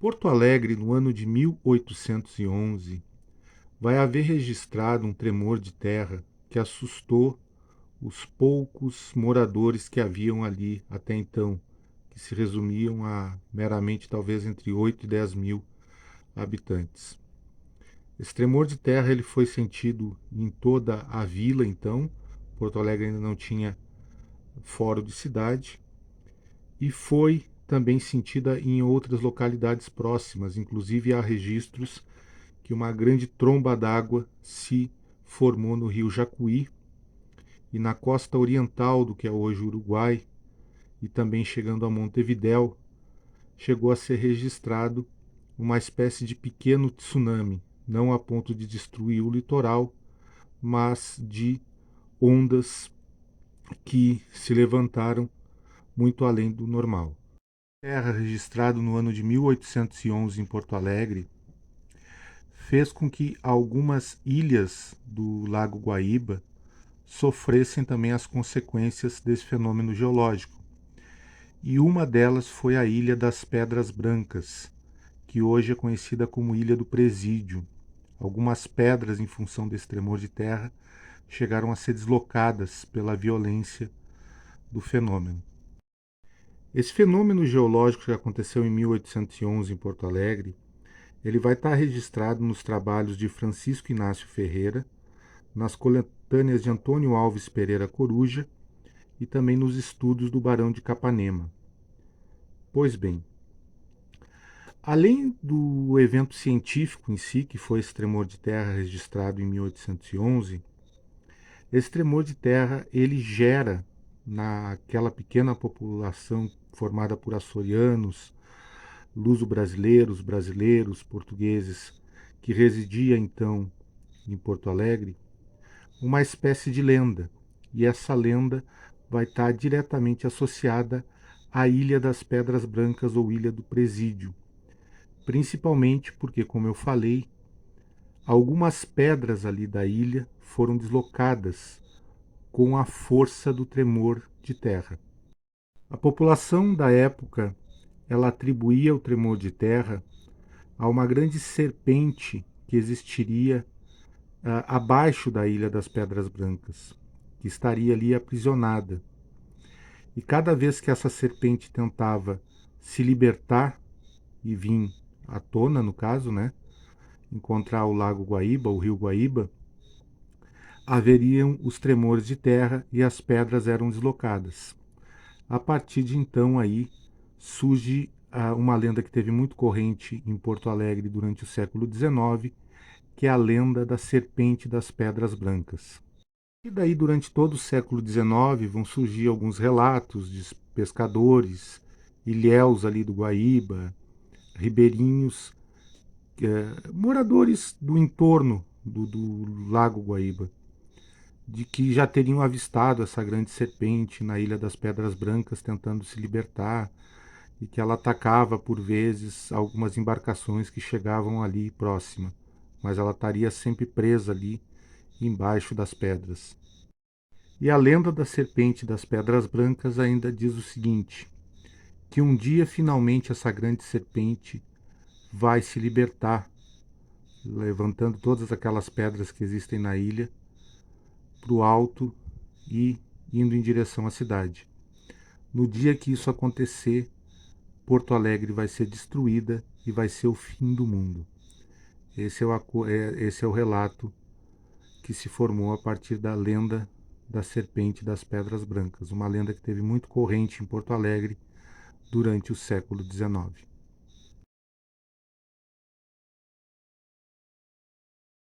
Porto Alegre, no ano de 1811, vai haver registrado um tremor de terra que assustou os poucos moradores que haviam ali até então, que se resumiam a meramente talvez entre 8 e 10 mil habitantes. Esse tremor de terra ele foi sentido em toda a vila, então. Porto Alegre ainda não tinha fórum de cidade, e foi também sentida em outras localidades próximas, inclusive há registros que uma grande tromba d'água se formou no rio Jacuí e na costa oriental do que é hoje o Uruguai, e também chegando a Montevidéu, chegou a ser registrado uma espécie de pequeno tsunami, não a ponto de destruir o litoral, mas de ondas que se levantaram muito além do normal. Terra registrado no ano de 1811 em Porto Alegre fez com que algumas ilhas do Lago Guaíba sofressem também as consequências desse fenômeno geológico. E uma delas foi a Ilha das Pedras Brancas, que hoje é conhecida como Ilha do Presídio. Algumas pedras, em função desse tremor de terra, chegaram a ser deslocadas pela violência do fenômeno. Esse fenômeno geológico que aconteceu em 1811 em Porto Alegre, ele vai estar registrado nos trabalhos de Francisco Inácio Ferreira, nas coletâneas de Antônio Alves Pereira Coruja e também nos estudos do Barão de Capanema. Pois bem, além do evento científico em si, que foi esse tremor de terra registrado em 1811, esse tremor de terra ele gera naquela pequena população formada por açorianos, luso-brasileiros, brasileiros, portugueses, que residia então em Porto Alegre, uma espécie de lenda. E essa lenda vai estar diretamente associada à Ilha das Pedras Brancas ou Ilha do Presídio, principalmente porque, como eu falei, algumas pedras ali da ilha foram deslocadas com a força do tremor de terra. A população da época ela atribuía o tremor de terra a uma grande serpente que existiria abaixo da Ilha das Pedras Brancas, que estaria ali aprisionada. E cada vez que essa serpente tentava se libertar e vir à tona, no caso, né, encontrar o Lago Guaíba, o Rio Guaíba, haveriam os tremores de terra e as pedras eram deslocadas. A partir de então aí surge uma lenda que teve muito corrente em Porto Alegre durante o século XIX, que é a lenda da Serpente das Pedras Brancas. E daí, durante todo o século XIX, vão surgir alguns relatos de pescadores, ilhéus ali do Guaíba, ribeirinhos, moradores do entorno do Lago Guaíba, de que já teriam avistado essa grande serpente na Ilha das Pedras Brancas tentando se libertar e que ela atacava por vezes algumas embarcações que chegavam ali próxima, mas ela estaria sempre presa ali embaixo das pedras. E a lenda da serpente das Pedras Brancas ainda diz o seguinte, que um dia finalmente essa grande serpente vai se libertar, levantando todas aquelas pedras que existem na ilha para o alto e indo em direção à cidade. No dia que isso acontecer, Porto Alegre vai ser destruída e vai ser o fim do mundo. Esse é o relato que se formou a partir da lenda da Serpente das Pedras Brancas, uma lenda que teve muito corrente em Porto Alegre durante o século XIX.